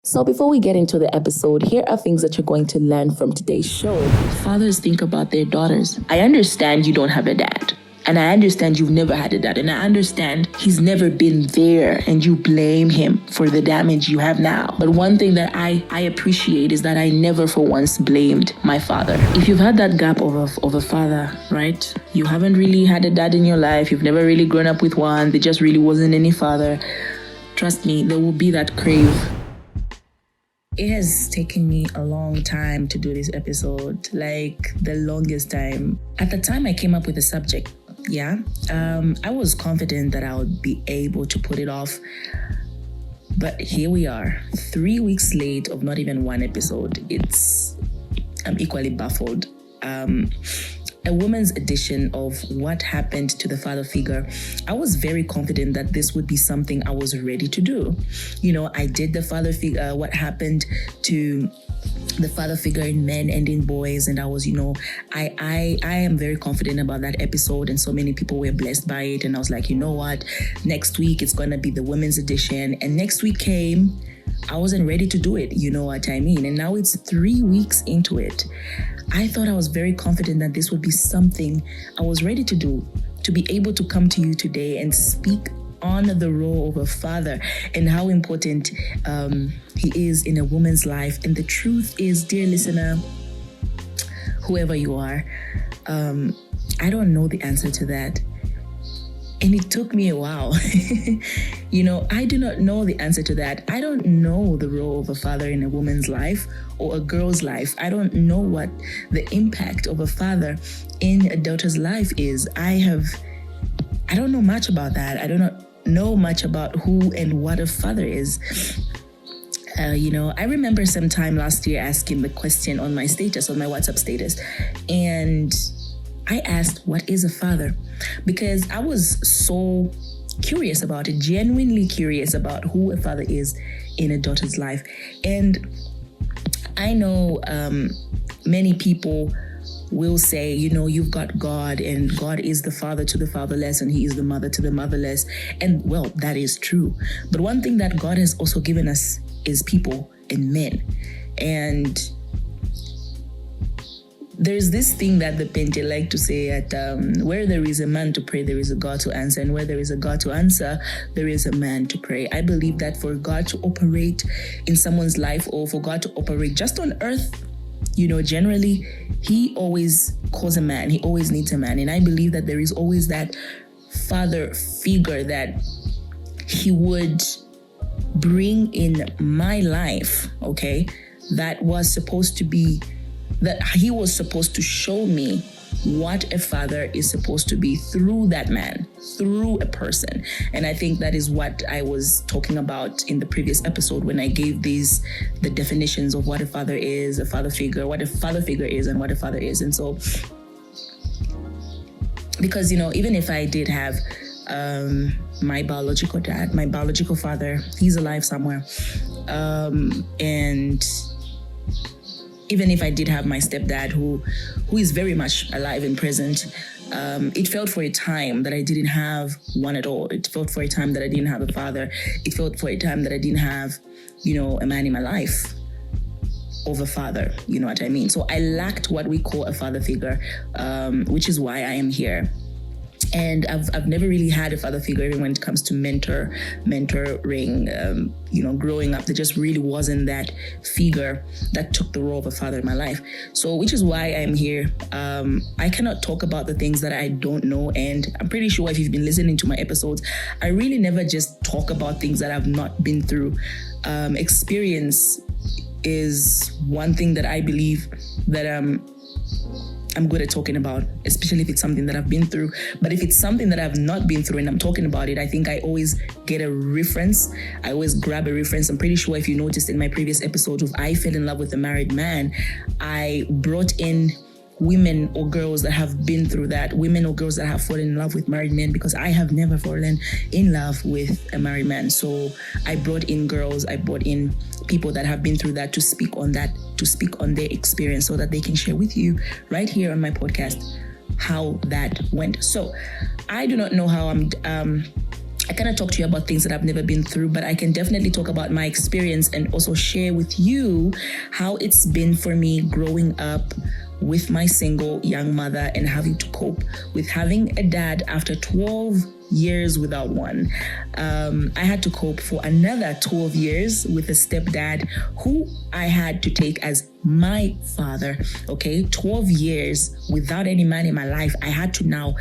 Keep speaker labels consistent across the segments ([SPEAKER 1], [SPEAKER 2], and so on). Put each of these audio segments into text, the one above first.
[SPEAKER 1] So before we get into the episode, here are things that you're going to learn from today's show. Fathers think about their daughters. I understand you don't have a dad. And I understand you've never had a dad. And I understand he's never been there and you blame him for the damage you have now. But one thing that I appreciate is that I never for once blamed my father. If you've had that gap of a father, right? You haven't really had a dad in your life. You've never really grown up with one. There just really wasn't any father. Trust me, there will be that crave. It has taken me a long time to do this episode, like the longest time. At the time I came up with the subject, I was confident that I would be able to put it off. But here we are, 3 weeks late of not even one episode. I'm equally baffled. A woman's edition of what happened to the father figure. I was very confident that this would be something I was ready to do. I did the father figure, what happened to the father figure in men and in boys. And I was, I am very confident about that episode. And so many people were blessed by it. And I was like, you know what? Next week, it's going to be the women's edition. And next week came, I wasn't ready to do it. You know what I mean? And now it's 3 weeks into it. I thought I was very confident that this would be something I was ready to do, to be able to come to you today and speak on the role of a father and how important he is in a woman's life. And the truth is, dear listener, whoever you are, I don't know the answer to that. And it took me a while. I do not know the answer to that. I don't know the role of a father in a woman's life or a girl's life. I don't know what the impact of a father in a daughter's life is. I don't know much about that. I do not know much about who and what a father is. I remember sometime last year asking the question on my status, on my WhatsApp status, and I asked, what is a father? Because I was so curious about it, genuinely curious about who a father is in a daughter's life. And I know many people will say, you've got God and God is the father to the fatherless and he is the mother to the motherless. And well, that is true. But one thing that God has also given us is people and men. And there's this thing that the Pente like to say that where there is a man to pray, there is a God to answer. And where there is a God to answer, there is a man to pray. I believe that for God to operate in someone's life or for God to operate just on earth, generally, he always calls a man. He always needs a man. And I believe that there is always that father figure that he would bring in my life, okay, that he was supposed to show me what a father is supposed to be through that man, through a person. And I think that is what I was talking about in the previous episode when I gave the definitions of what a father is, a father figure, what a father figure is and what a father is. And so, because, even if I did have my biological dad, my biological father, he's alive somewhere. And even if I did have my stepdad who is very much alive and present, it felt for a time that I didn't have one at all. It felt for a time that I didn't have a father. It felt for a time that I didn't have, a man in my life of a father, you know what I mean? So I lacked what we call a father figure, which is why I am here. And I've never really had a father figure even when it comes to mentoring, growing up. There just really wasn't that figure that took the role of a father in my life. So, which is why I'm here. I cannot talk about the things that I don't know. And I'm pretty sure if you've been listening to my episodes, I really never just talk about things that I've not been through. Experience is one thing that I believe that I'm good at talking about, especially if it's something that I've been through. But if it's something that I've not been through and I'm talking about it, I think I always get a reference. I always grab a reference. I'm pretty sure if you noticed in my previous episode of I Fell in Love with a Married Man, I brought in women or girls that have been through that, women or girls that have fallen in love with married men, because I have never fallen in love with a married man. So I brought in girls, I brought in people that have been through that to speak on that, to speak on their experience so that they can share with you right here on my podcast how that went. So I do not know how I kind of talk to you about things that I've never been through, but I can definitely talk about my experience and also share with you how it's been for me growing up with my single young mother and having to cope with having a dad after 12 years without one. I had to cope for another 12 years with a stepdad who I had to take as my father. Okay, 12 years without any man in my life. I had to now,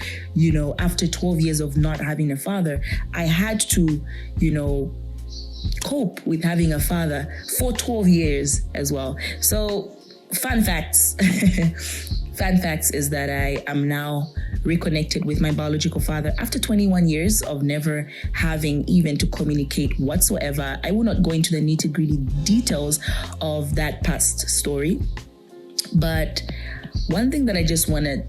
[SPEAKER 1] after 12 years of not having a father, I had to, cope with having a father for 12 years as well. So fun facts. Fun facts is that I am now reconnected with my biological father after 21 years of never having even to communicate whatsoever. I will not go into the nitty-gritty details of that past story. But one thing that I just want to,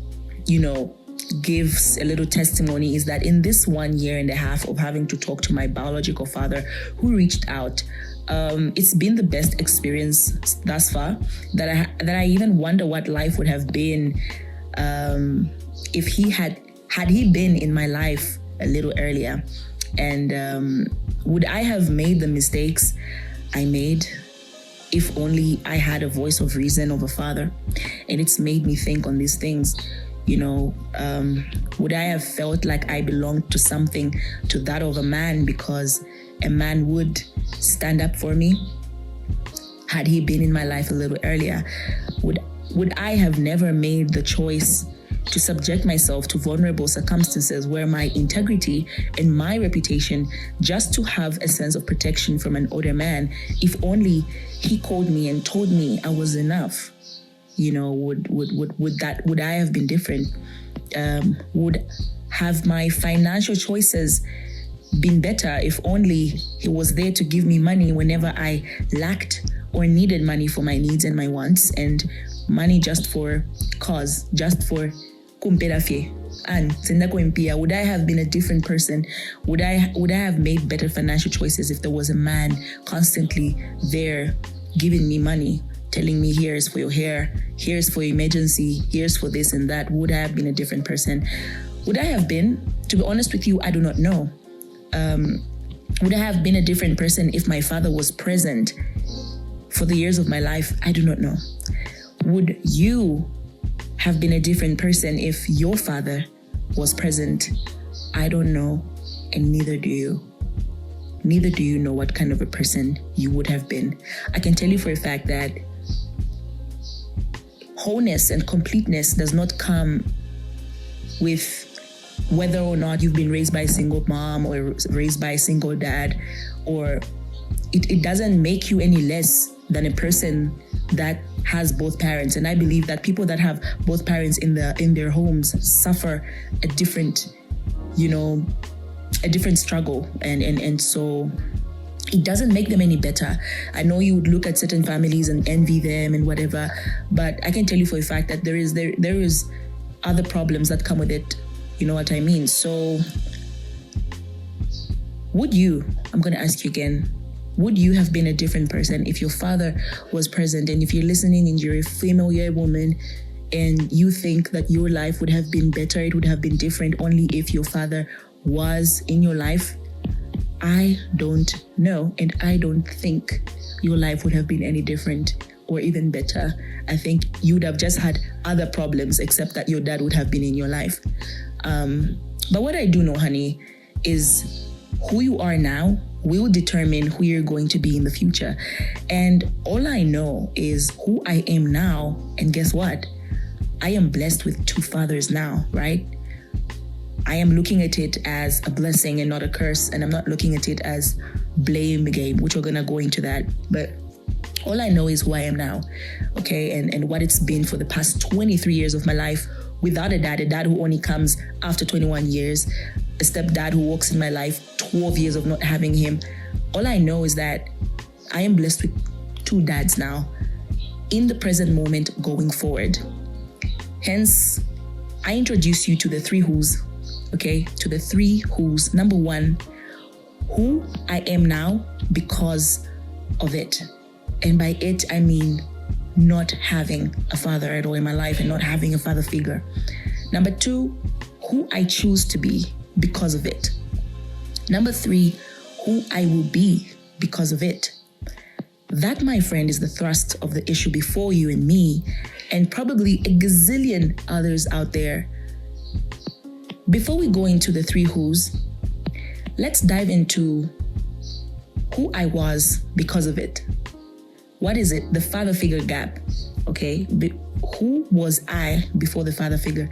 [SPEAKER 1] give a little testimony is that in this 1 year and a half of having to talk to my biological father who reached out, it's been the best experience thus far that I even wonder what life would have been if he had he been in my life a little earlier, and would I have made the mistakes I made if only I had a voice of reason of a father? And it's made me think on these things. Would I have felt like I belonged to something, to that of a man, because a man would stand up for me? Had he been in my life a little earlier, would I have never made the choice to subject myself to vulnerable circumstances where my integrity and my reputation, just to have a sense of protection from an older man, if only he called me and told me I was enough? Would I have been different? Would have my financial choices been better if only he was there to give me money whenever I lacked or needed money for my needs and my wants, and money just for cause, just for kumperafe? And would I have been a different person? Would I have made better financial choices if there was a man constantly there giving me money, telling me, here's for your hair, here's for emergency, here's for this and that? Would I have been a different person? Would I have been? To be honest with you, I do not know. Would I have been a different person if my father was present for the years of my life? I do not know. Would you have been a different person if your father was present? I don't know, and neither do you. Neither do you know what kind of a person you would have been. I can tell you for a fact that wholeness and completeness does not come with whether or not you've been raised by a single mom or raised by a single dad, or it doesn't make you any less than a person that has both parents. And I believe that people that have both parents in their homes suffer a different struggle, and so it doesn't make them any better. I know you would look at certain families and envy them and whatever, but I can tell you for a fact that there is other problems that come with it. You know what I mean? So I'm going to ask you again, would you have been a different person if your father was present? And if you're listening and you're a female, you're a woman, and you think that your life would have been better, it would have been different only if your father was in your life, I don't know, and I don't think your life would have been any different or even better. I think you would have just had other problems, except that your dad would have been in your life. But what I do know, honey, is who you are now will determine who you're going to be in the future. And all I know is who I am now. And guess what? I am blessed with two fathers now, right? I am looking at it as a blessing and not a curse. And I'm not looking at it as blame game, which we're going to go into that. But all I know is who I am now, okay? And what it's been for the past 23 years of my life without a dad who only comes after 21 years, a stepdad who walks in my life, 12 years of not having him. All I know is that I am blessed with two dads now in the present moment going forward. Hence, I introduce you to the three who's, okay? To the three who's. Number one, who I am now because of it. And by it, I mean not having a father at all in my life and not having a father figure. Number two, who I choose to be because of it. Number 3, who I will be because of it. That, my friend, is the thrust of the issue before you and me, and probably a gazillion others out there. Before we go into the 3 who's, let's dive into who I was because of it. What is it? The father figure gap. Okay, who was I before the father figure?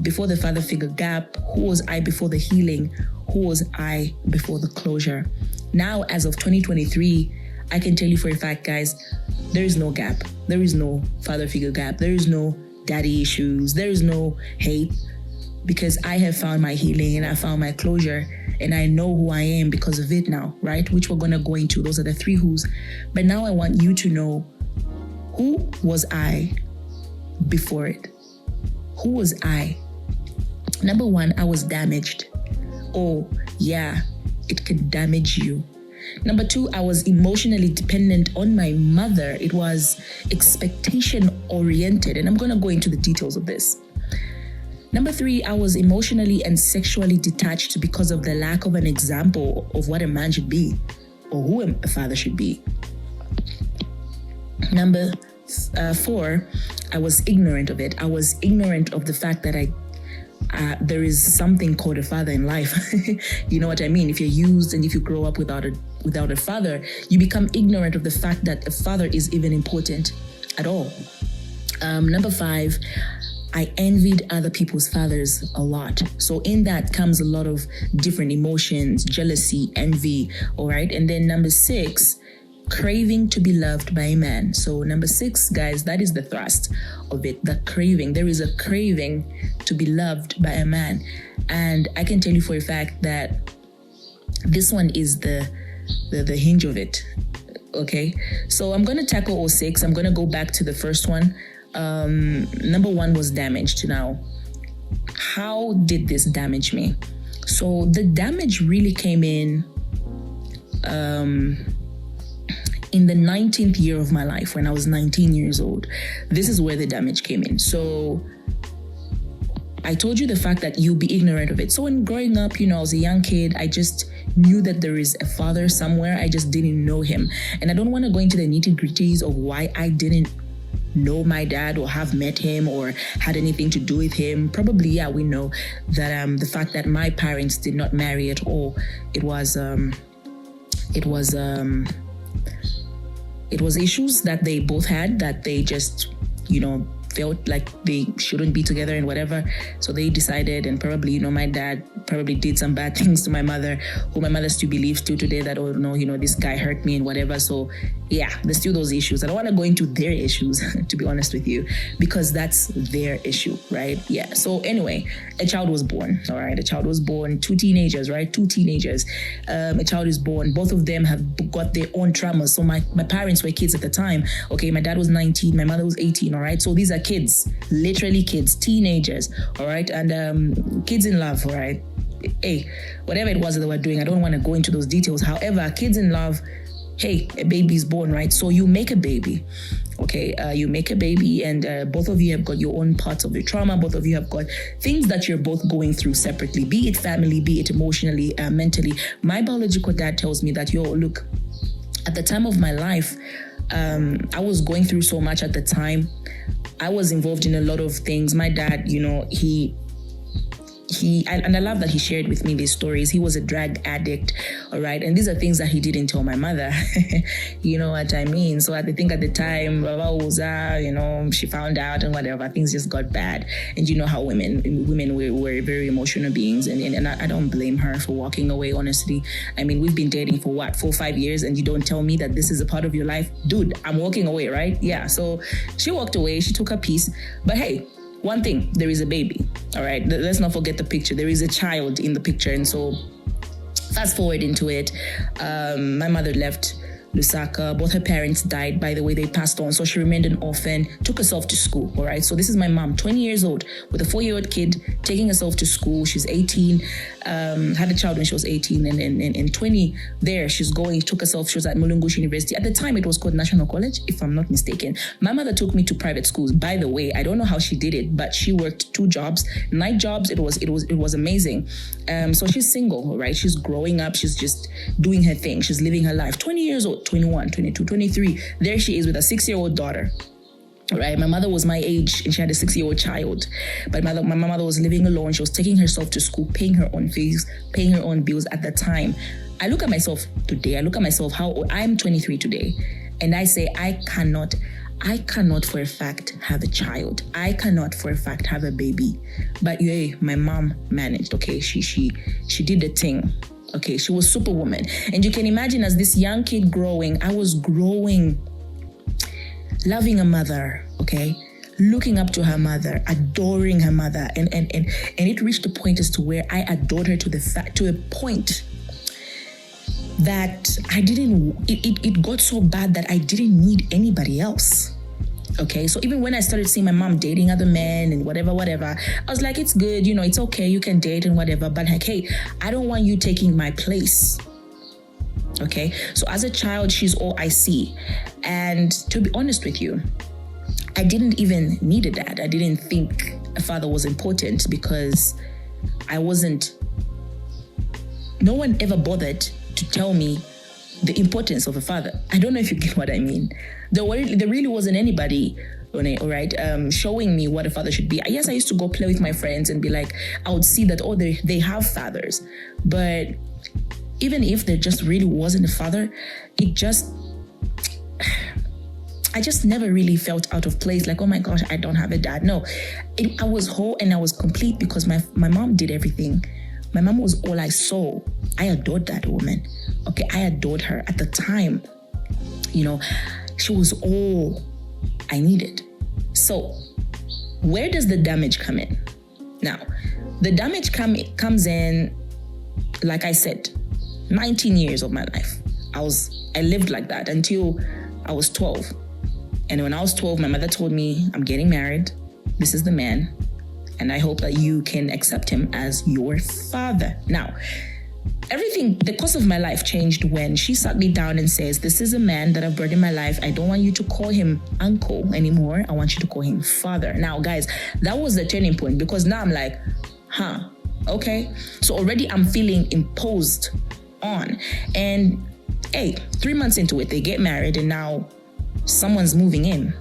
[SPEAKER 1] Before the father figure gap, who was I before the healing? Who was I before the closure? Now, as of 2023, I can tell you for a fact, guys, there is no gap. There is no father figure gap. There is no daddy issues. There is no hate, because I have found my healing and I found my closure, and I know who I am because of it now, right? Which we're going to go into. Those are the 3 who's. But now I want you to know, who was I before it? Who was I? Number 1, I was damaged. Oh, yeah, it could damage you. Number 2, I was emotionally dependent on my mother. It was expectation oriented, and I'm going to go into the details of this. Number 3, I was emotionally and sexually detached because of the lack of an example of what a man should be or who a father should be. Number 4, I was ignorant of it. I was ignorant of the fact that there is something called a father in life. You know what I mean? If you're used and if you grow up without a father, you become ignorant of the fact that a father is even important at all. Number 5, I envied other people's fathers a lot. So in that comes a lot of different emotions, jealousy, envy, all right? And then number 6, craving to be loved by a man. So number 6, guys, that is the thrust of it, the craving. There is a craving to be loved by a man. And I can tell you for a fact that this one is the hinge of it, okay? So I'm going to tackle all 6. I'm going to go back to the first one. Number 1 was damaged. Now, how did this damage me? So the damage really came in the 19th year of my life, when I was 19 years old. This is where the damage came in. So I told you the fact that you'll be ignorant of it. So when growing up, I was a young kid, I just knew that there is a father somewhere. I just didn't know him. And I don't want to go into the nitty-gritties of why I didn't know my dad or have met him or had anything to do with him. Probably, yeah, we know that the fact that my parents did not marry at all, it was issues that they both had, that they just, felt like they shouldn't be together and whatever. So they decided, and probably, my dad probably did some bad things to my mother, who my mother still believes to today that, oh no, this guy hurt me and whatever. So yeah, there's still those issues. I don't want to go into their issues, to be honest with you, because that's their issue, right? Yeah. So anyway, a child was born, all right? A child was born, 2 teenagers, right? 2 teenagers. A child is born. Both of them have got their own traumas. So my parents were kids at the time. Okay, my dad was 19, my mother was 18, all right? So these are kids, literally kids, teenagers, all right? And kids in love, all right? Hey, whatever it was that they were doing, I don't want to go into those details. However, kids in love, hey, a baby is born, right? So you make a baby, okay? You make a baby, and both of you have got your own parts of your trauma. Both of you have got things that you're both going through separately, be it family, be it emotionally, mentally. My biological dad tells me that, look, at the time of my life, I was going through so much at the time. I was involved in a lot of things. My dad, he and I love that he shared with me these stories. He was a drug addict, all right? And these are things that he didn't tell my mother. You know what I mean? So I think at the time, she found out and whatever, things just got bad. And you know how women were very emotional beings. And I don't blame her for walking away, honestly. I mean, we've been dating for 4 or 5 years, and you don't tell me that this is a part of your life? Dude, I'm walking away, right? Yeah, so she walked away, she took her piece. But hey, one thing, there is a baby, all right? Let's not forget the picture. There is a child in the picture. And so fast forward into it, my mother left Lusaka. Both her parents died, by the way, they passed on. So she remained an orphan, took herself to school, all right? So this is my mom, 20 years old, with a 4-year-old kid, taking herself to school. She's 18, had a child when she was 18, and in 20, there, she was at Mulungushi University. At the time, it was called National College, if I'm not mistaken. My mother took me to private schools. By the way, I don't know how she did it, but she worked 2 jobs, night jobs. It was amazing. So she's single, right? She's growing up. She's just doing her thing. She's living her life. 20 years old, 21, 22, 23. There she is with a 6-year-old daughter. Right, my mother was my age and she had a 6-year-old child. But my mother was living alone. She was taking herself to school, paying her own fees, paying her own bills at the time. I look at myself today. I look at myself how old I'm 23 today, and I say I cannot for a fact have a child. I cannot for a fact have a baby. But yeah, my mom managed. Okay, she did the thing. Okay, she was superwoman. And you can imagine, as this young kid growing, I was growing, loving a mother, okay, looking up to her mother, adoring her mother, and it reached a point as to where I adored her to a point that it got so bad that I didn't need anybody else. Okay, so even when I started seeing my mom dating other men and whatever, I was like, it's good, it's okay, you can date and whatever, but like, hey, I don't want you taking my place. Okay, so as a child, she's all I see. And to be honest with you, I didn't even need a dad. I didn't think a father was important because no one ever bothered to tell me the importance of a father. I don't know if you get what I mean. There really wasn't anybody, all right, showing me what a father should be. Yes, I used to go play with my friends and be like, I would see that, they have fathers. But even if there just really wasn't a father, I just never really felt out of place. Like, oh my gosh, I don't have a dad. No, I was whole and I was complete because my mom did everything. My mom was all I saw. I adored that woman. Okay, I adored her at the time. She was all I needed. So where does the damage come in? Now, the damage comes in, like I said, 19 years of my life. I lived like that until I was 12. And when I was 12, my mother told me, I'm getting married. This is the man. And I hope that you can accept him as your father. Now, the course of my life changed when she sat me down and says, this is a man that I've brought in my life. I don't want you to call him uncle anymore. I want you to call him father. Now, guys, that was the turning point, because now I'm like, okay. So already I'm feeling imposed on. And hey, 3 months into it, they get married and now someone's moving in.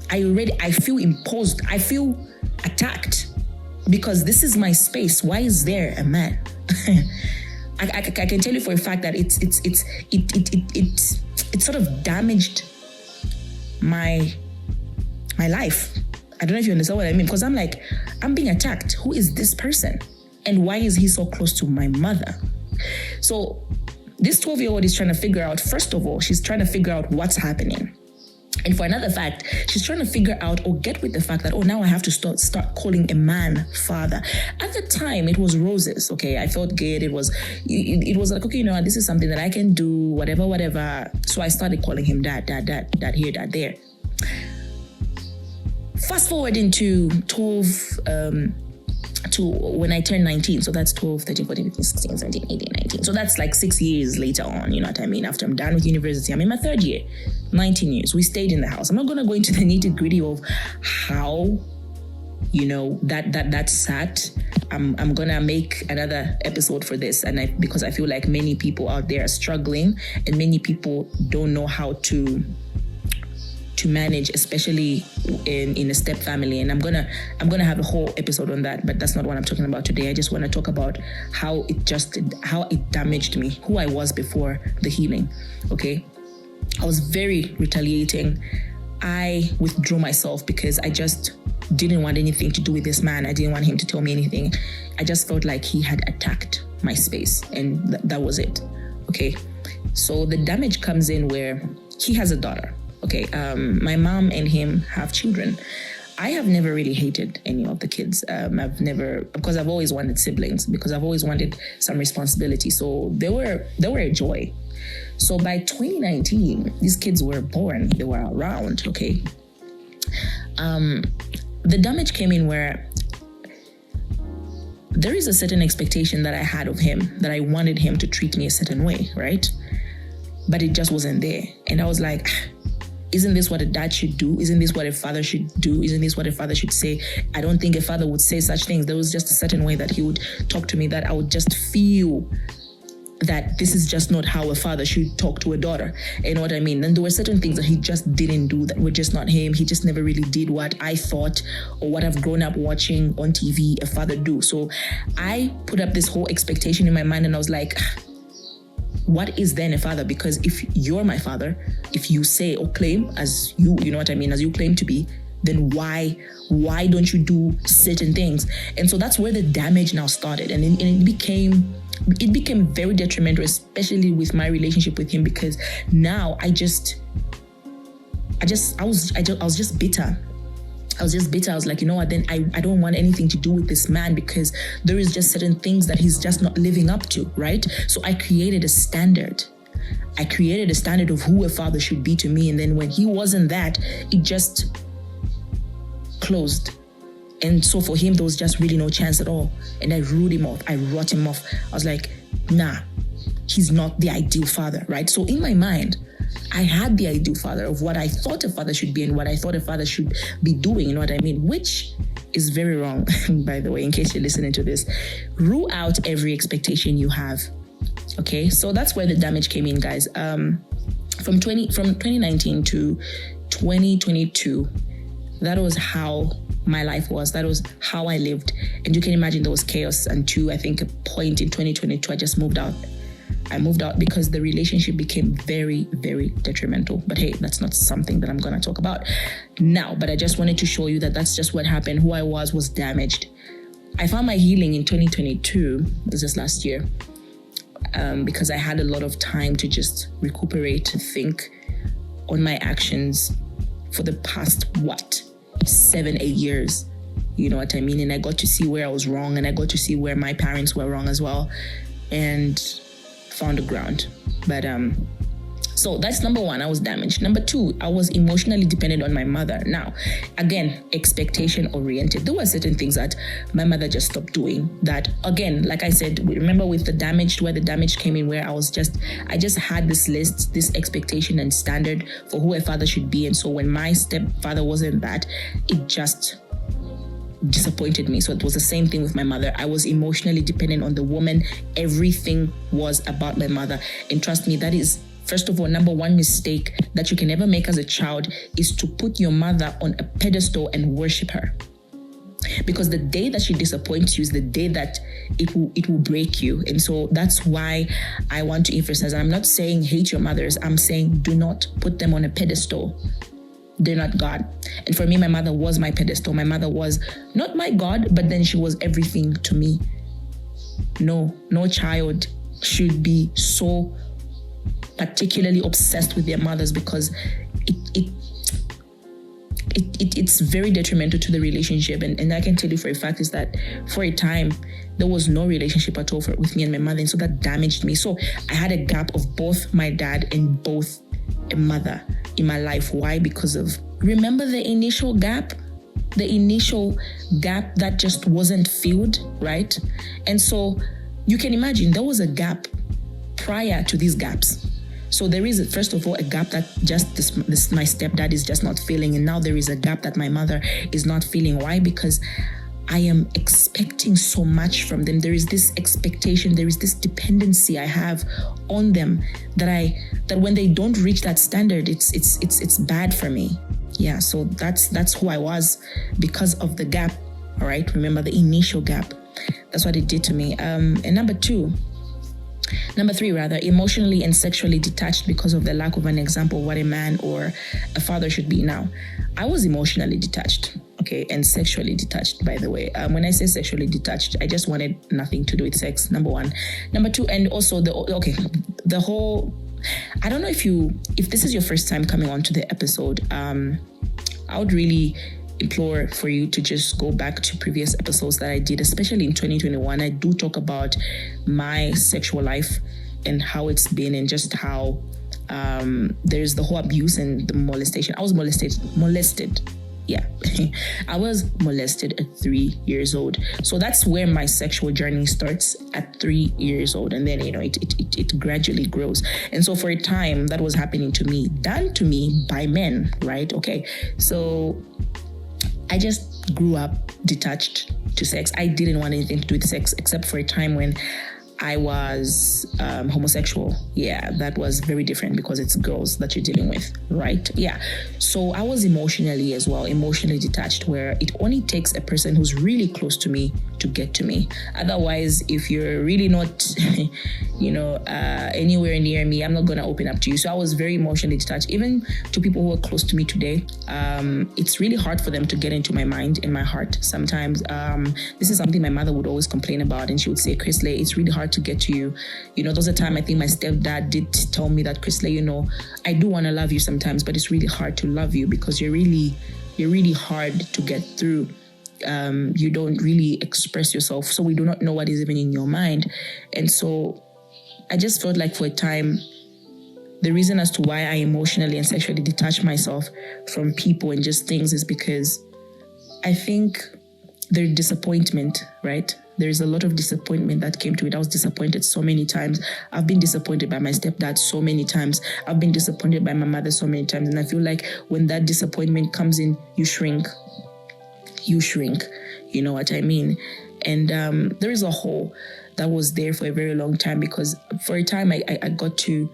[SPEAKER 1] I feel imposed. I feel attacked because this is my space. Why is there a man? I can tell you for a fact that it sort of damaged my life. I don't know if you understand what I mean, because I'm like, I'm being attacked. Who is this person? And why is he so close to my mother? So this 12-year-old is trying to figure out, first of all, she's trying to figure out what's happening. And for another fact, she's trying to figure out or get with the fact that, now I have to start calling a man father. At the time, it was roses, okay? I felt good. It was like, okay, this is something that I can do, whatever. So I started calling him dad here, dad there. Fast forward into 12, to when I turned 19. So that's 12, 13, 14, 15, 16, 17, 18, 19. So that's like 6 years later on, you know what I mean? After I'm done with university, I'm in my 3rd year, 19 years. We stayed in the house. I'm not going to go into the nitty gritty of how, that sat. I'm going to make another episode for this. And because I feel like many people out there are struggling and many people don't know how to manage, especially in a step family. And I'm gonna have a whole episode on that, but that's not what I'm talking about today. I just want to talk about how it damaged me, who I was before the healing. Okay, I was very retaliating. I withdrew myself because I just didn't want anything to do with this man. I didn't want him to tell me anything. I just felt like he had attacked my space, and that was it. Okay, so the damage comes in where he has a daughter. Okay, my mom and him have children. I have never really hated any of the kids. Because I've always wanted siblings, because I've always wanted some responsibility. So they were a joy. So by 2019, these kids were born, they were around, okay? The damage came in where there is a certain expectation that I had of him, that I wanted him to treat me a certain way, right? But it just wasn't there. And I was like, isn't this what a dad should do? Isn't this what a father should do? Isn't this what a father should say? I don't think a father would say such things. There was just a certain way that he would talk to me that I would just feel that this is just not how a father should talk to a daughter. You know what I mean? And there were certain things that he just didn't do that were just not him. He just never really did what I thought or what I've grown up watching on TV a father do. So I put up this whole expectation in my mind, and I was like, what is then a father? Because if you're my father, if you say or claim as you know what I mean, as you claim to be, then why don't you do certain things? And so that's where the damage now started. And it became very detrimental, especially with my relationship with him, because now I was just bitter. I was just bitter. I was like, you know what, then I don't want anything to do with this man, because there is just certain things that he's just not living up to, right? So I created a standard. Of who a father should be to me. And then when he wasn't that, it just closed. And so for him, there was just really no chance at all. And I ruled him off. I wrote him off. I was like, nah, he's not the ideal father, right? So in my mind, I had the ideal father of what I thought a father should be and what I thought a father should be doing, you know what I mean? Which is very wrong, by the way, in case you're listening to this. Rule out every expectation you have, okay? So that's where the damage came in, guys. From 2019 to 2022, that was how my life was. That was how I lived. And you can imagine there was chaos until I think a point in 2022, I just moved out. I moved out because the relationship became very, very detrimental. But hey, that's not something that I'm going to talk about now. But I just wanted to show you that that's just what happened. Who I was damaged. I found my healing in 2022, this is last year, because I had a lot of time to just recuperate, to think on my actions for the past, 7-8 years, you know what I mean? And I got to see where I was wrong, and I got to see where my parents were wrong as well, and found the ground. But so that's number one, I was damaged. Number two, I was emotionally dependent on my mother. Now, again, expectation oriented. There were certain things that my mother just stopped doing that, again, like I said, remember with the damage, where the damage came in, where I just had this list, this expectation and standard for who a father should be. And so when my stepfather wasn't that, it just disappointed me. So it was the same thing with my mother. I was emotionally dependent on the woman. Everything was about my mother. And trust me, that is, first of all, number one mistake that you can ever make as a child is to put your mother on a pedestal and worship her. Because the day that she disappoints you is the day that it will break you. And so that's why I want to emphasize, I'm not saying hate your mothers. I'm saying do not put them on a pedestal. They're not God. And for me, my mother was my pedestal. My mother was not my God, but then she was everything to me. No child should be so particularly obsessed with their mothers, because it's very detrimental to the relationship. And I can tell you for a fact is that for a time, there was no relationship at all with me and my mother. And so that damaged me. So I had a gap of both my dad and both a mother in my life. Why? Because of, remember the initial gap that just wasn't filled, right? And so you can imagine there was a gap prior to these gaps. So there is, first of all, a gap that just this my stepdad is just not feeling. And now there is a gap that my mother is not feeling. Why? Because I am expecting so much from them. There is this expectation, there is this dependency I have on them that when they don't reach that standard, it's bad for me. Yeah, so that's who I was because of the gap. All right, remember the initial gap. That's what it did to me. And number three, emotionally and sexually detached because of the lack of an example of what a man or a father should be. Now, I was emotionally detached, okay, and sexually detached, by the way. When I say sexually detached, I just wanted nothing to do with sex, number one. Number two, and also the whole, I don't know if this is your first time coming onto the episode, I would really implore for you to just go back to previous episodes that I did, especially in 2021. I do talk about my sexual life and how it's been, and just how there's the whole abuse and the molestation. I was molested. Yeah, I was molested at 3 years old. So that's where my sexual journey starts, at 3 years old. And then, it gradually grows. And so for a time that was happening to me, done to me by men, right? Okay. So I just grew up detached to sex. I didn't want anything to do with sex, except for a time when I was homosexual. Yeah, that was very different because it's girls that you're dealing with, right? Yeah. So I was emotionally detached, where it only takes a person who's really close to me to get to me. Otherwise, if you're really not, anywhere near me, I'm not going to open up to you. So I was very emotionally detached. Even to people who are close to me today, it's really hard for them to get into my mind and my heart sometimes. This is something my mother would always complain about, and she would say, Chrisley, it's really hard to get to you. There was a time I think my stepdad did tell me that, Chrisley, I do want to love you sometimes, but it's really hard to love you because you're really hard to get through. You don't really express yourself, so we do not know what is even in your mind. And so I just felt like for a time, the reason as to why I emotionally and sexually detached myself from people and just things is because I think their disappointment, right? There's a lot of disappointment that came to it. I was disappointed so many times. I've been disappointed by my stepdad so many times. I've been disappointed by my mother so many times. And I feel like when that disappointment comes in, you shrink. You know what I mean? And there is a hole that was there for a very long time, because for a time I got to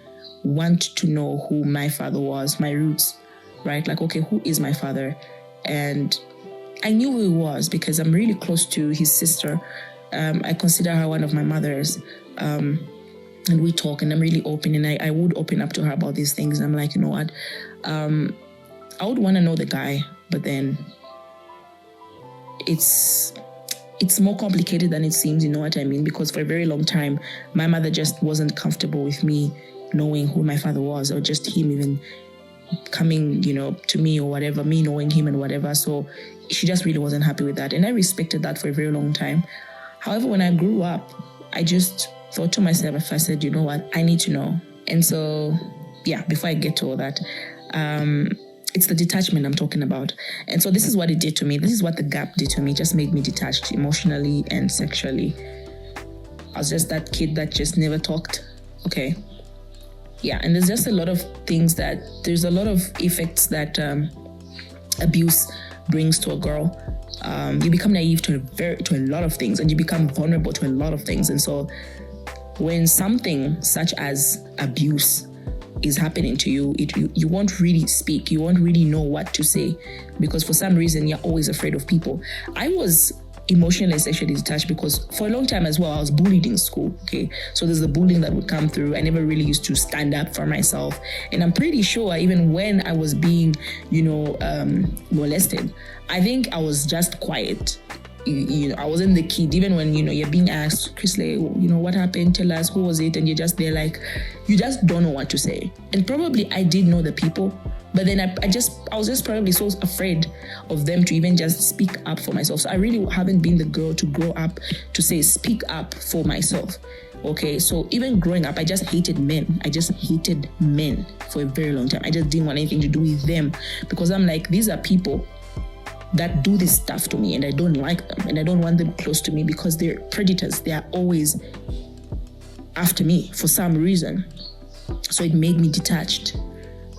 [SPEAKER 1] want to know who my father was, my roots, right? Like, okay, who is my father? And I knew who he was because I'm really close to his sister. I consider her one of my mothers. And we talk, and I'm really open, and I would open up to her about these things. And I'm like, you know what? I would want to know the guy, but then it's more complicated than it seems, you know what I mean? Because for a very long time, my mother just wasn't comfortable with me knowing who my father was, or just him even coming, to me or whatever, me knowing him and whatever. So she just really wasn't happy with that. And I respected that for a very long time. However, when I grew up, I just thought to myself, I said, you know what, I need to know. And so, yeah, before I get to all that, it's the detachment I'm talking about. And so this is what it did to me. This is what the gap did to me. It just made me detached emotionally and sexually. I was just that kid that just never talked. Okay. Yeah. And there's just a lot of effects that abuse brings to a girl. You become naive to a lot of things, and you become vulnerable to a lot of things. And so when something such as abuse is happening to you, you won't really speak. You won't really know what to say, because for some reason you're always afraid of people. I was emotionally and sexually detached because for a long time as well, I was bullied in school. Okay, so there's the bullying that would come through. I never really used to stand up for myself, and I'm pretty sure even when I was being, molested, I think I was just quiet. I wasn't the kid. Even when you're being asked, Chrisley, what happened? Tell us, who was it? And you're just there, like, you just don't know what to say. And probably I did know the people, but then I was just probably so afraid of them to even just speak up for myself. So I really haven't been the girl to grow up to say, speak up for myself. Okay, so even growing up, I just hated men. I just hated men for a very long time. I just didn't want anything to do with them, because I'm like, these are people that do this stuff to me, and I don't like them, and I don't want them close to me because they're predators. They are always after me for some reason. So it made me detached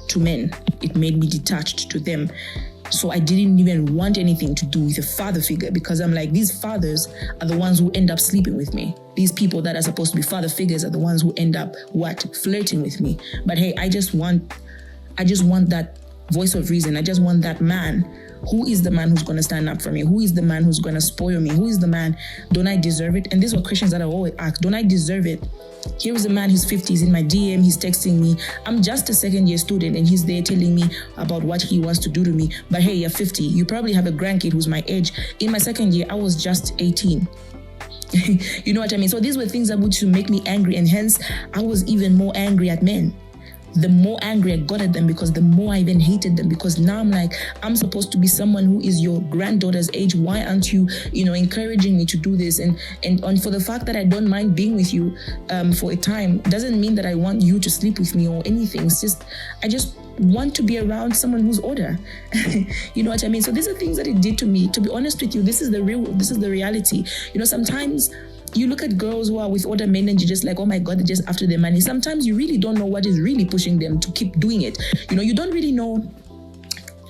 [SPEAKER 1] to men. It made me detached to them. So I didn't even want anything to do with a father figure, because I'm like, these fathers are the ones who end up sleeping with me. These people that are supposed to be father figures are the ones who end up flirting with me. But hey, I just want that voice of reason. I just want that man. Who is the man who's going to stand up for me? Who is the man who's going to spoil me? Who is the man? Don't I deserve it? And these were questions that I always ask. Don't I deserve it? Here is a man who's 50, he's in my DM, he's texting me. I'm just a second-year student, and he's there telling me about what he wants to do to me. But hey, you're 50. You probably have a grandkid who's my age. In my second year, I was just 18. You know what I mean? So these were things that would make me angry, and hence I was even more angry at men. the more angry I got at them, because the more I then hated them, because now I'm like, I'm supposed to be someone who is your granddaughter's age. Why aren't you, encouraging me to do this? And for the fact that I don't mind being with you for a time doesn't mean that I want you to sleep with me or anything. It's just, I just want to be around someone who's older. You know what I mean? So these are things that it did to me. To be honest with you, this is the reality. Sometimes you look at girls who are with older men and you're just like, oh my God, they're just after their money. Sometimes you really don't know what is really pushing them to keep doing it. You don't really know.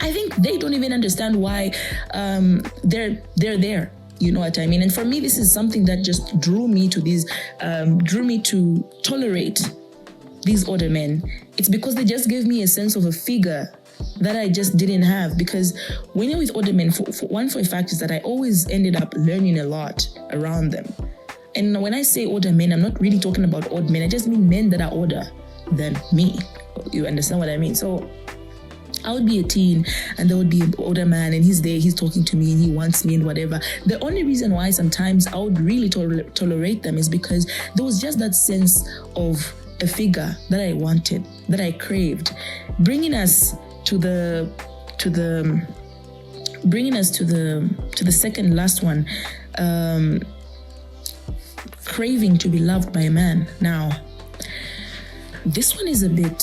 [SPEAKER 1] I think they don't even understand why they're there. You know what I mean? And for me, this is something that just drew me to tolerate these older men. It's because they just gave me a sense of a figure that I just didn't have. Because when you're with older men, for a fact is that I always ended up learning a lot around them. And when I say older men, I'm not really talking about old men. I just mean men that are older than me. You understand what I mean? So I would be a teen and there would be an older man and he's there, he's talking to me and he wants me and whatever. The only reason why sometimes I would really tolerate them is because there was just that sense of a figure that I wanted, that I craved, bringing us to the second last one, craving to be loved by a man. Now, this one is a bit,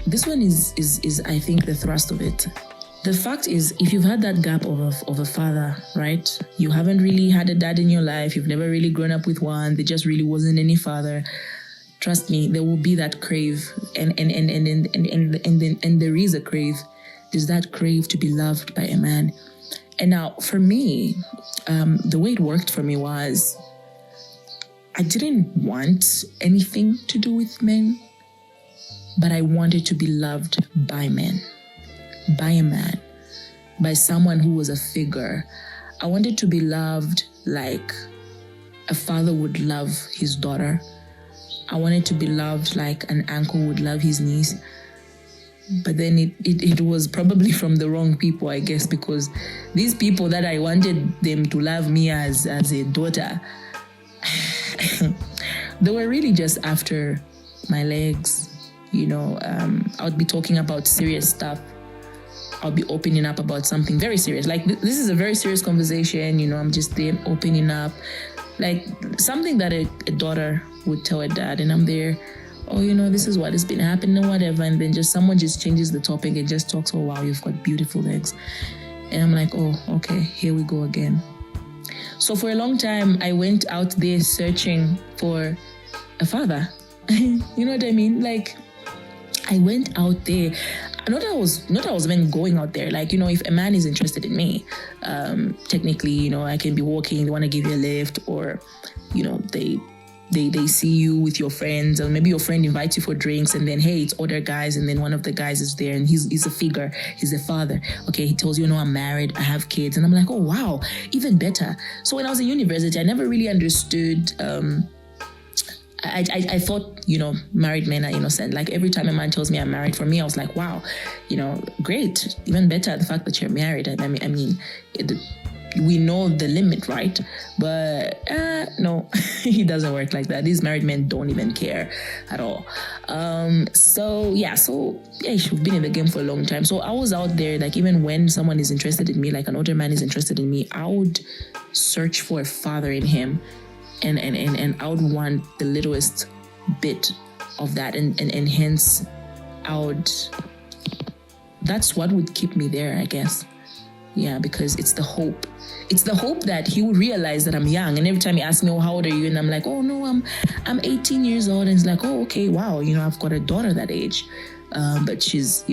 [SPEAKER 1] this one is I think the thrust of it. The fact is, if you've had that gap of a father, right? You haven't really had a dad in your life. You've never really grown up with one. There just really wasn't any father. Trust me, there will be that crave, and there is a crave. There's that crave to be loved by a man. And now, for me, the way it worked for me was, I didn't want anything to do with men, but I wanted to be loved by men, by a man, by someone who was a figure. I wanted to be loved like a father would love his daughter. I wanted to be loved like an uncle would love his niece. But then it was probably from the wrong people, I guess, because these people that I wanted them to love me as a daughter, they were really just after my legs. I would be talking about serious stuff. I'll be opening up about something very serious. Like, this is a very serious conversation. I'm just there opening up. Like, something that a daughter would tell her dad, and I'm there, oh, this is what has been happening or whatever. And then someone just changes the topic and just talks, oh, wow, you've got beautiful legs. And I'm like, oh, okay, here we go again. So for a long time, I went out there searching for a father. You know what I mean? Like, I went out there. Not that I was even going out there. Like, if a man is interested in me, technically, I can be walking, they want to give you a lift, or, they see you with your friends, or maybe your friend invites you for drinks, and then, hey, it's older guys, and then one of the guys is there, and he's a figure, he's a father. Okay, he tells you, I'm married, I have kids, and I'm like, oh wow, even better. So when I was in university, I never really understood. I thought, married men are innocent. Like, every time a man tells me I'm married, for me, I was like, wow, great, even better, the fact that you're married. I mean, we know the limit, right? But no, it doesn't work like that. These married men don't even care at all. So we've been in the game for a long time. So I was out there, like, even when someone is interested in me, like an older man is interested in me, I would search for a father in him. And I would want the littlest bit of that, and hence that's what would keep me there, I guess. Yeah, because it's the hope. It's the hope that he would realize that I'm young. And every time he asks me, oh, how old are you? And I'm like, oh no, I'm 18 years old. And he's like, oh, okay, wow, I've got a daughter that age. But she's,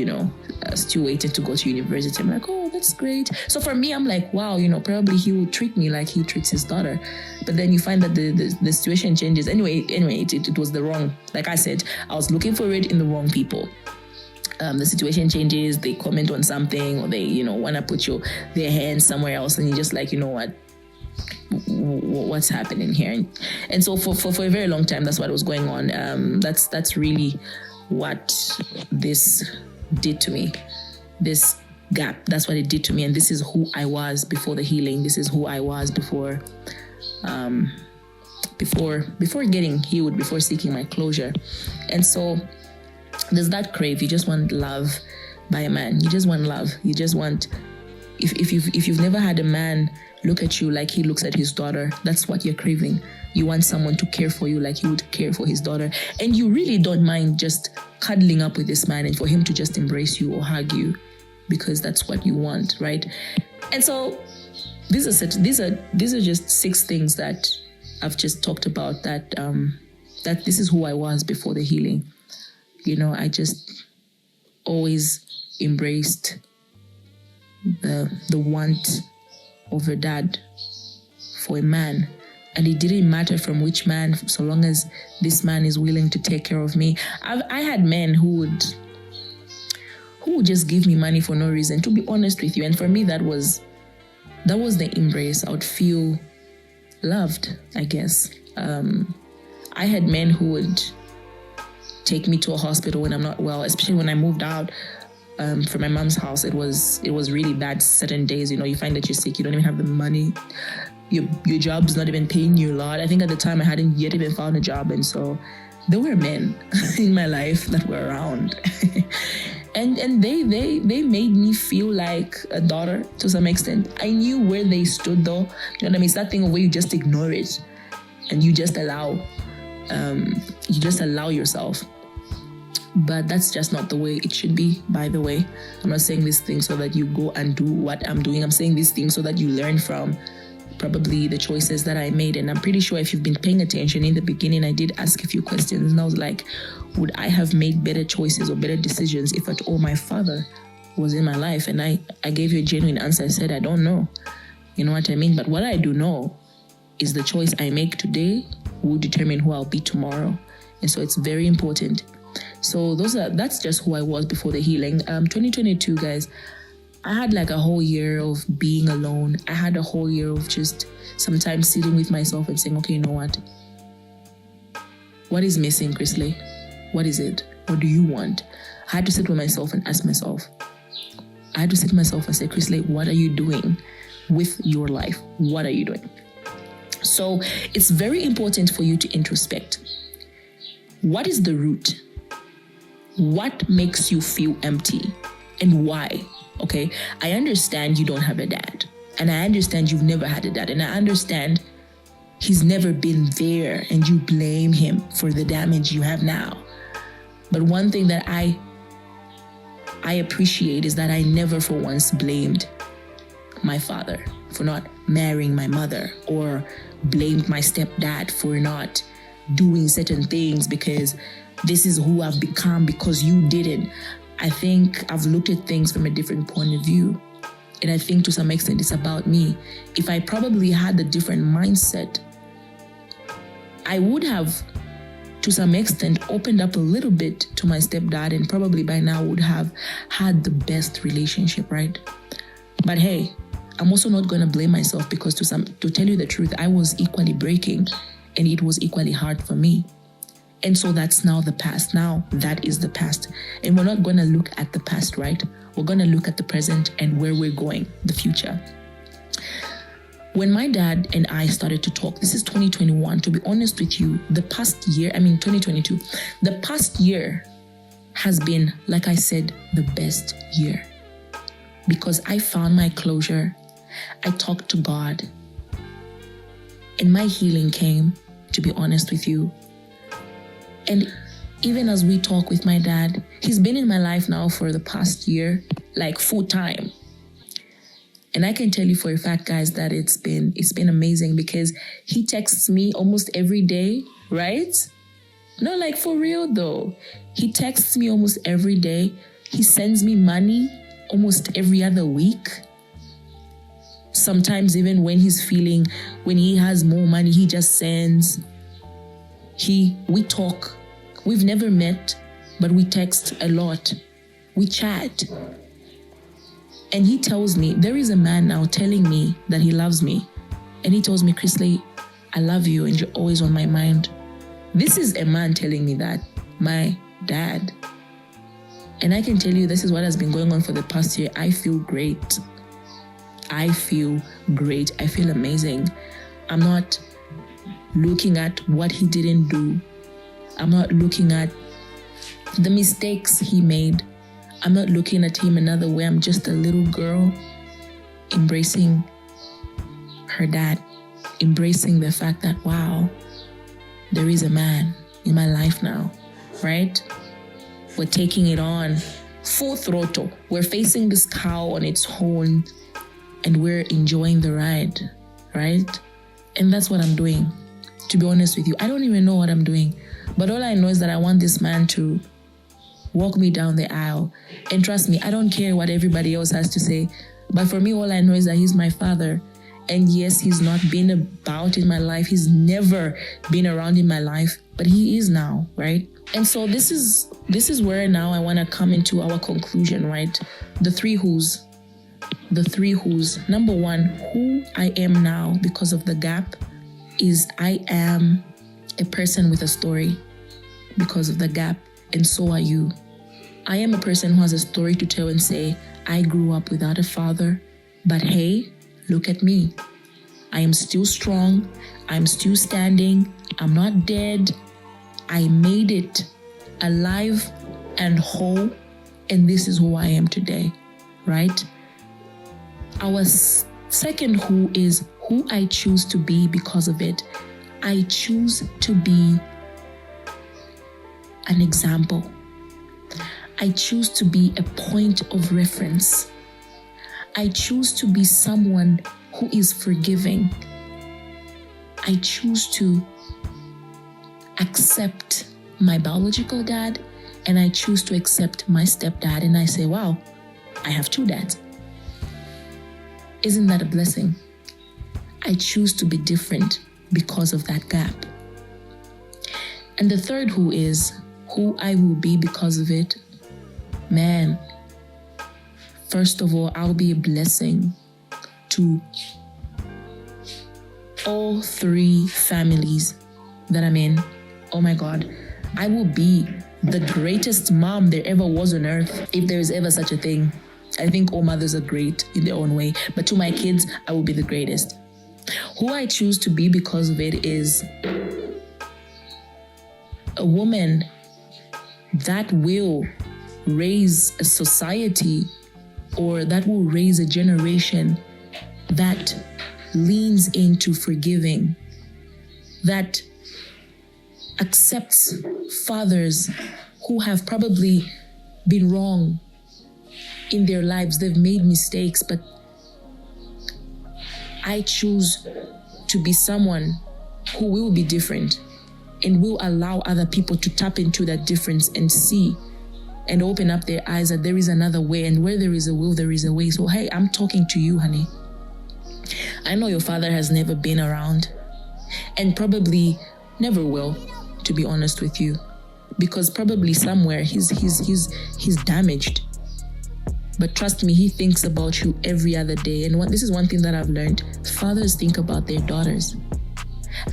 [SPEAKER 1] still waiting to go to university. I'm like, oh, that's great. So for me, I'm like, wow, probably he will treat me like he treats his daughter. But then you find that the situation changes. Anyway, it was the wrong, like I said, I was looking for it in the wrong people. The situation changes, they comment on something, or they, want to put their hands somewhere else, and you're just like, what's happening here? And so for a very long time, that's what was going on. That's really what this did to me, this gap. That's what it did to me. And this is who I was before the healing. This is who I was before before getting healed, before seeking my closure. And so there's that crave. You just want love by a man. You just want love. You just want, if you've never had a man look at you like he looks at his daughter, that's what you're craving. You want someone to care for you like he would care for his daughter. And you really don't mind just cuddling up with this man and for him to just embrace you or hug you, because that's what you want, right? And so these are just 6 things that I've just talked about, that this is who I was before the healing. You know, I just always embraced the want of a dad for a man. And it didn't matter from which man, so long as this man is willing to take care of me. I had men who would just give me money for no reason, to be honest with you. And for me, that was the embrace. I would feel loved, I guess. I had men who would take me to a hospital when I'm not well, especially when I moved out from my mom's house. It was really bad certain days. You know, you find that you're sick, you don't even have the money. Your job's not even paying you a lot. I think at the time I hadn't yet even found a job. And so there were men in my life that were around. and they made me feel like a daughter to some extent. I knew where they stood though. You know what I mean? It's that thing where you just ignore it and you just allow yourself. But that's just not the way it should be, by the way. I'm not saying this thing so that you go and do what I'm doing. I'm saying this thing so that you learn from probably the choices that I made. And I'm pretty sure if you've been paying attention in the beginning, I did ask a few questions and I was like, would I have made better choices or better decisions if at all my father was in my life? And I gave you a genuine answer. I said, I don't know. You know what I mean? But what I do know is the choice I make today will determine who I'll be tomorrow. And so it's very important. So that's just who I was before the healing. 2022, guys, I had like a whole year of being alone. I had a whole year of just sometimes sitting with myself and saying, okay, you know what? What is missing, Chrisley? What is it? What do you want? I had to sit with myself and ask myself. I had to sit with myself and say, Chrisley, what are you doing with your life? What are you doing? So it's very important for you to introspect. What is the root? What makes you feel empty and why? Okay, I understand you don't have a dad, and I understand you've never had a dad, and I understand he's never been there and you blame him for the damage you have now. But one thing that I appreciate is that I never for once blamed my father for not marrying my mother, or blamed my stepdad for not doing certain things because this is who I've become because you didn't. I think I've looked at things from a different point of view. And I think to some extent it's about me. If I probably had a different mindset, I would have, to some extent, opened up a little bit to my stepdad and probably by now would have had the best relationship, right? But hey, I'm also not going to blame myself because to tell you the truth, I was equally breaking and it was equally hard for me. And so that's now the past. Now that is the past. And we're not going to look at the past, right? We're going to look at the present and where we're going, the future. When my dad and I started to talk, this is 2021, to be honest with you, 2022, the past year has been, like I said, the best year. Because I found my closure, I talked to God, and my healing came, to be honest with you. And even as we talk with my dad, he's been in my life now for the past year, like full time. And I can tell you for a fact, guys, that it's been amazing because he texts me almost every day, right? No, like for real though. He texts me almost every day. He sends me money almost every other week. Sometimes even when he has more money, he just sends. We talk. We've never met, but we text a lot. We chat. And he tells me, there is a man now telling me that he loves me. And he tells me, Chrisley, I love you and you're always on my mind. This is a man telling me that, my dad. And I can tell you this is what has been going on for the past year. I feel great. I feel amazing. I'm not looking at what he didn't do. I'm not looking at the mistakes he made. I'm not looking at him another way. I'm just a little girl embracing her dad, embracing the fact that, wow, there is a man in my life now, right? We're taking it on full throttle. We're facing this cow on its horn and we're enjoying the ride, right? And that's what I'm doing. To be honest with you, I don't even know what I'm doing. But all I know is that I want this man to walk me down the aisle. And trust me, I don't care what everybody else has to say. But for me, all I know is that he's my father. And yes, he's not been about in my life. He's never been around in my life, but he is now, right? And so this is where now I want to come into our conclusion, right? The three who's. The three who's. Number one, who I am now because of the gap is I am a person with a story because of the gap, and so are you. I am a person who has a story to tell and say, I grew up without a father, but hey, look at me. I am still strong. I'm still standing. I'm not dead. I made it alive and whole, and this is who I am today, right? Our second who is who I choose to be because of it. I choose to be an example. I choose to be a point of reference. I choose to be someone who is forgiving. I choose to accept my biological dad, and I choose to accept my stepdad, and I say, wow, I have two dads. Isn't that a blessing? I choose to be different because of that gap. And the third who is who I will be because of it. Man, first of all, I'll be a blessing to all three families that I'm in. Oh my God, I will be the greatest mom there ever was on earth, if there is ever such a thing. I think all mothers are great in their own way, but to my kids, I will be the greatest. Who I choose to be because of it is a woman that will raise a society, or that will raise a generation that leans into forgiving, that accepts fathers who have probably been wrong in their lives. They've made mistakes, but I choose to be someone who will be different and will allow other people to tap into that difference and see and open up their eyes that there is another way, and where there is a will, there is a way. So hey, I'm talking to you, honey. I know your father has never been around and probably never will, to be honest with you, because probably somewhere he's damaged. But trust me, he thinks about you every other day. And this is one thing that I've learned. Fathers think about their daughters.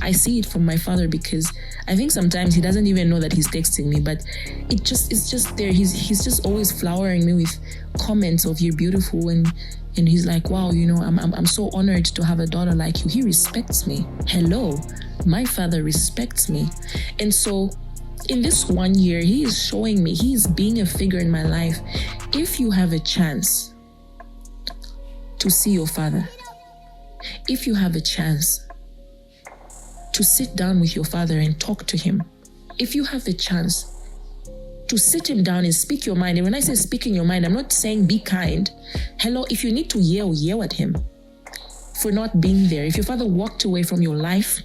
[SPEAKER 1] I see it from my father, because I think sometimes he doesn't even know that he's texting me, but it's just there. He's just always flowering me with comments of "you're beautiful," and he's like, wow, I'm so honored to have a daughter like you. He respects me. Hello, my father respects me. And so in this 1 year, he is showing me, he is being a figure in my life. If you have a chance to see your father, if you have a chance to sit down with your father and talk to him, if you have a chance to sit him down and speak your mind, and when I say speaking your mind, I'm not saying be kind. Hello, if you need to yell at him for not being there. If your father walked away from your life,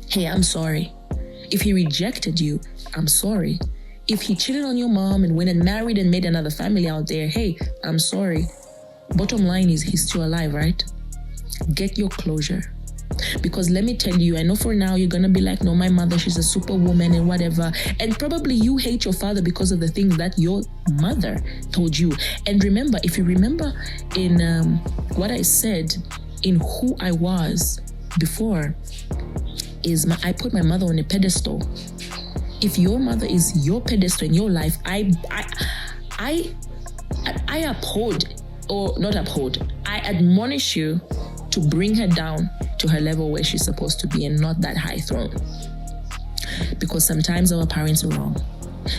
[SPEAKER 1] hey, I'm sorry. If he rejected you, I'm sorry. If he cheated on your mom and went and married and made another family out there, hey, I'm sorry. Bottom line is he's still alive, right? Get your closure. Because let me tell you, I know for now you're gonna be like, no, my mother, she's a superwoman and whatever. And probably you hate your father because of the things that your mother told you. And remember, if you remember in what I said in who I was before, I put my mother on a pedestal. If your mother is your pedestal in your life, I uphold, or not uphold, I admonish you to bring her down to her level where she's supposed to be and not that high throne. Because sometimes our parents are wrong.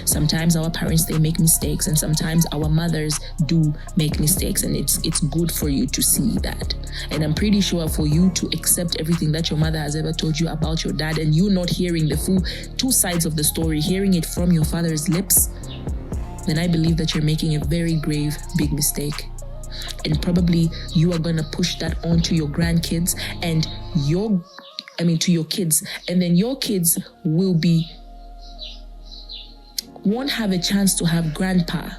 [SPEAKER 1] Sometimes our parents, they make mistakes, and sometimes our mothers do make mistakes, and it's good for you to see that. And I'm pretty sure for you to accept everything that your mother has ever told you about your dad, and you not hearing the full two sides of the story, hearing it from your father's lips, then I believe that you're making a very grave, big mistake. And probably you are going to push that on to your grandkids and to your kids, and then your kids won't have a chance to have grandpa.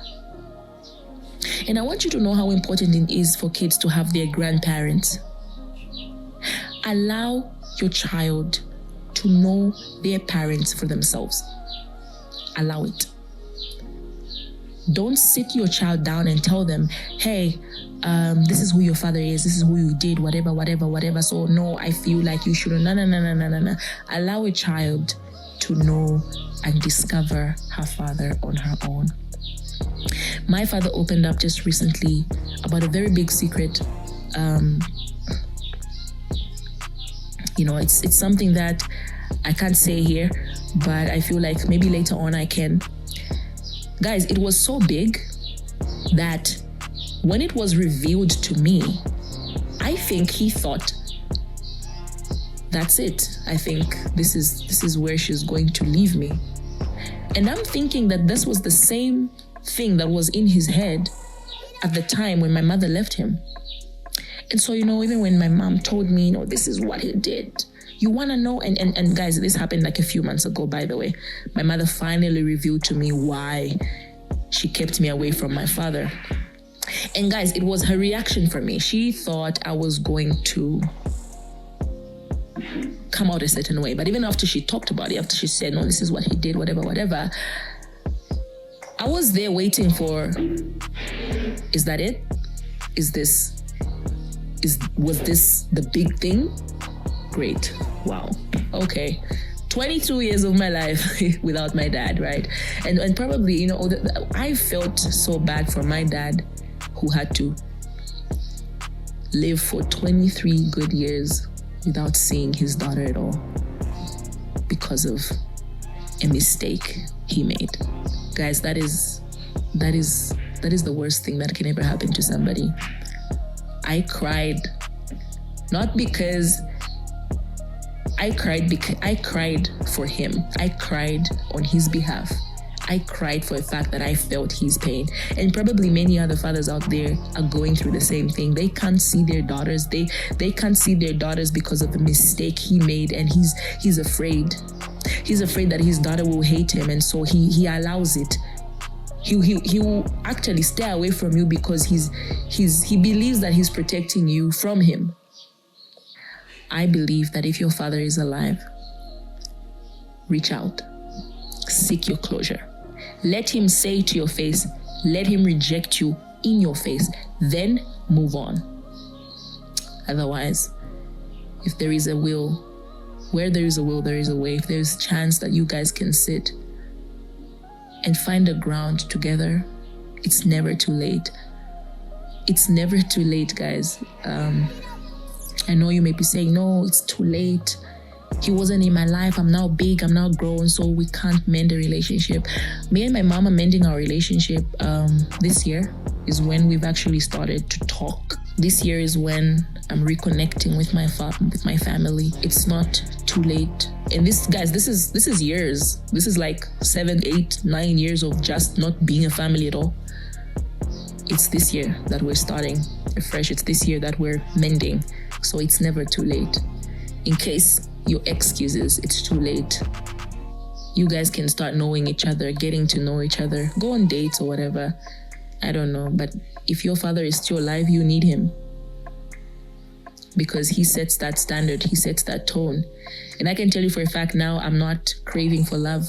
[SPEAKER 1] And I want you to know how important it is for kids to have their grandparents. Allow your child to know their parents for themselves. Allow it. Don't sit your child down and tell them, hey, this is who your father is, this is who you did, whatever. So no, I feel like you shouldn't. No. Allow a child to know and discover her father on her own. My father opened up just recently about a very big secret. It's something that I can't say here, but I feel like maybe later on I can. Guys, it was so big that when it was revealed to me, I think he thought, that's it. I think this is where she's going to leave me. And I'm thinking that this was the same thing that was in his head at the time when my mother left him. And so, even when my mom told me, this is what he did, you want to know? And guys, this happened like a few months ago, by the way. My mother finally revealed to me why she kept me away from my father. And guys, it was her reaction for me. She thought I was going to come out a certain way. But even after she talked about it, after she said, no, this is what he did, whatever, I was there waiting for, is that it? Was this the big thing? Great. Wow. Okay. 22 years of my life without my dad, right? And probably, I felt so bad for my dad who had to live for 23 good years without seeing his daughter at all because of a mistake he made. Guys, that is the worst thing that can ever happen to somebody. I cried, not because I cried for him. I cried on his behalf. I cried for the fact that I felt his pain. And probably many other fathers out there are going through the same thing. They can't see their daughters. They can't see their daughters because of the mistake he made, and he's afraid. He's afraid that his daughter will hate him, and so he allows it. He will actually stay away from you because he believes that he's protecting you from him. I believe that if your father is alive, reach out, seek your closure. Let him say to your face, let him reject you in your face, then move on. Otherwise, if there is a will, where there is a will, there is a way. If there's a chance that you guys can sit and find a ground together, it's never too late. It's never too late, guys. I know you may be saying, no, it's too late. He wasn't in my life. I'm now big. I'm now grown, so we can't mend a relationship. Me and my mom are mending our relationship. This year is when we've actually started to talk. This year is when I'm reconnecting with my family. It's not too late. And this is years. This is like 7, 8, 9 years of just not being a family at all. It's this year that we're starting afresh. It's this year that we're mending. So it's never too late. In case your excuses, it's too late. You guys can start knowing each other, getting to know each other, go on dates or whatever. I don't know. But if your father is still alive, you need him. Because he sets that standard, he sets that tone. And I can tell you for a fact now, I'm not craving for love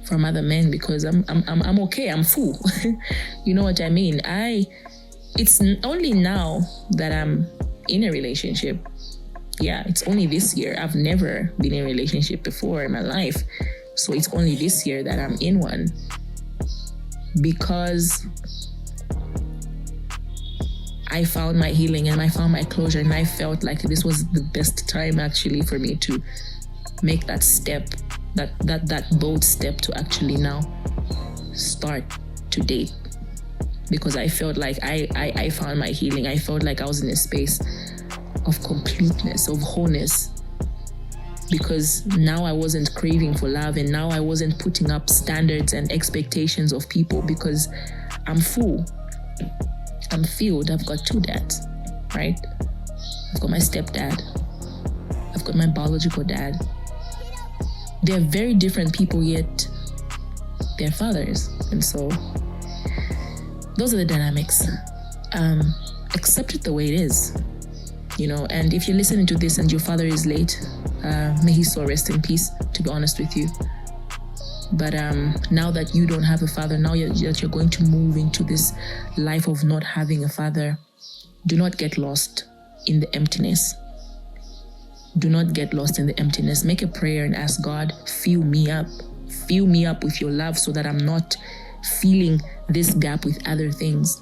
[SPEAKER 1] from other men because I'm okay, I'm full. You know what I mean? It's only now that I'm in a relationship. Yeah, it's only this year. I've never been in a relationship before in my life. So it's only this year that I'm in I found my healing and I found my closure, and I felt like this was the best time actually for me to make that step, that bold step to actually now start to date, because I felt like I found my healing. I felt like I was in a space of completeness, of wholeness, because now I wasn't craving for love, and now I wasn't putting up standards and expectations of people, because I'm full, I'm filled. I've got 2 dads, right? I've got my stepdad, I've got my biological dad. They're very different people, yet they're fathers. And so those are the dynamics. Accept it the way it is, you know. And if you're listening to this and your father is late, may he so rest in peace, to be honest with you. But now that you don't have a father, now that you're going to move into this life of not having a father, do not get lost in the emptiness. Do not get lost in the emptiness. Make a prayer and ask God, fill me up. Fill me up with your love so that I'm not feeling this gap with other things.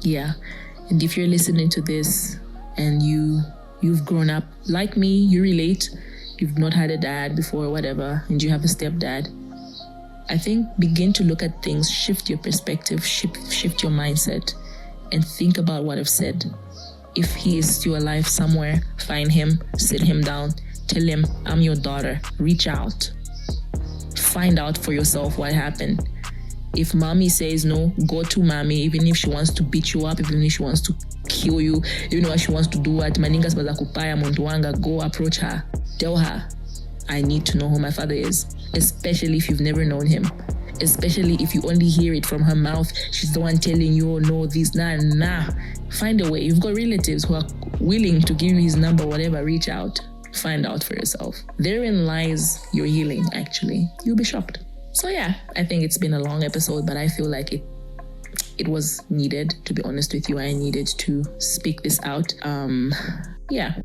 [SPEAKER 1] Yeah. And if you're listening to this and you've grown up like me, you relate, you've not had a dad before or whatever, and you have a stepdad, I think begin to look at things, shift your perspective, shift your mindset, and think about what I've said. If he is still alive somewhere, find him, sit him down, tell him, I'm your daughter, reach out. Find out for yourself what happened. If mommy says no, go to mommy, even if she wants to beat you up, even if she wants to kill you, even if she wants to do what maningas bazakupaya munduanga, go approach her. Tell her, I need to know who my father is, especially if you've never known him. Especially if you only hear it from her mouth. She's the one telling you, oh no, this, nah. Find a way. You've got relatives who are willing to give you his number, whatever, reach out. Find out for yourself. Therein lies your healing, actually. You'll be shocked. So yeah, I think it's been a long episode, but I feel like it was needed, to be honest with you. I needed to speak this out. Yeah.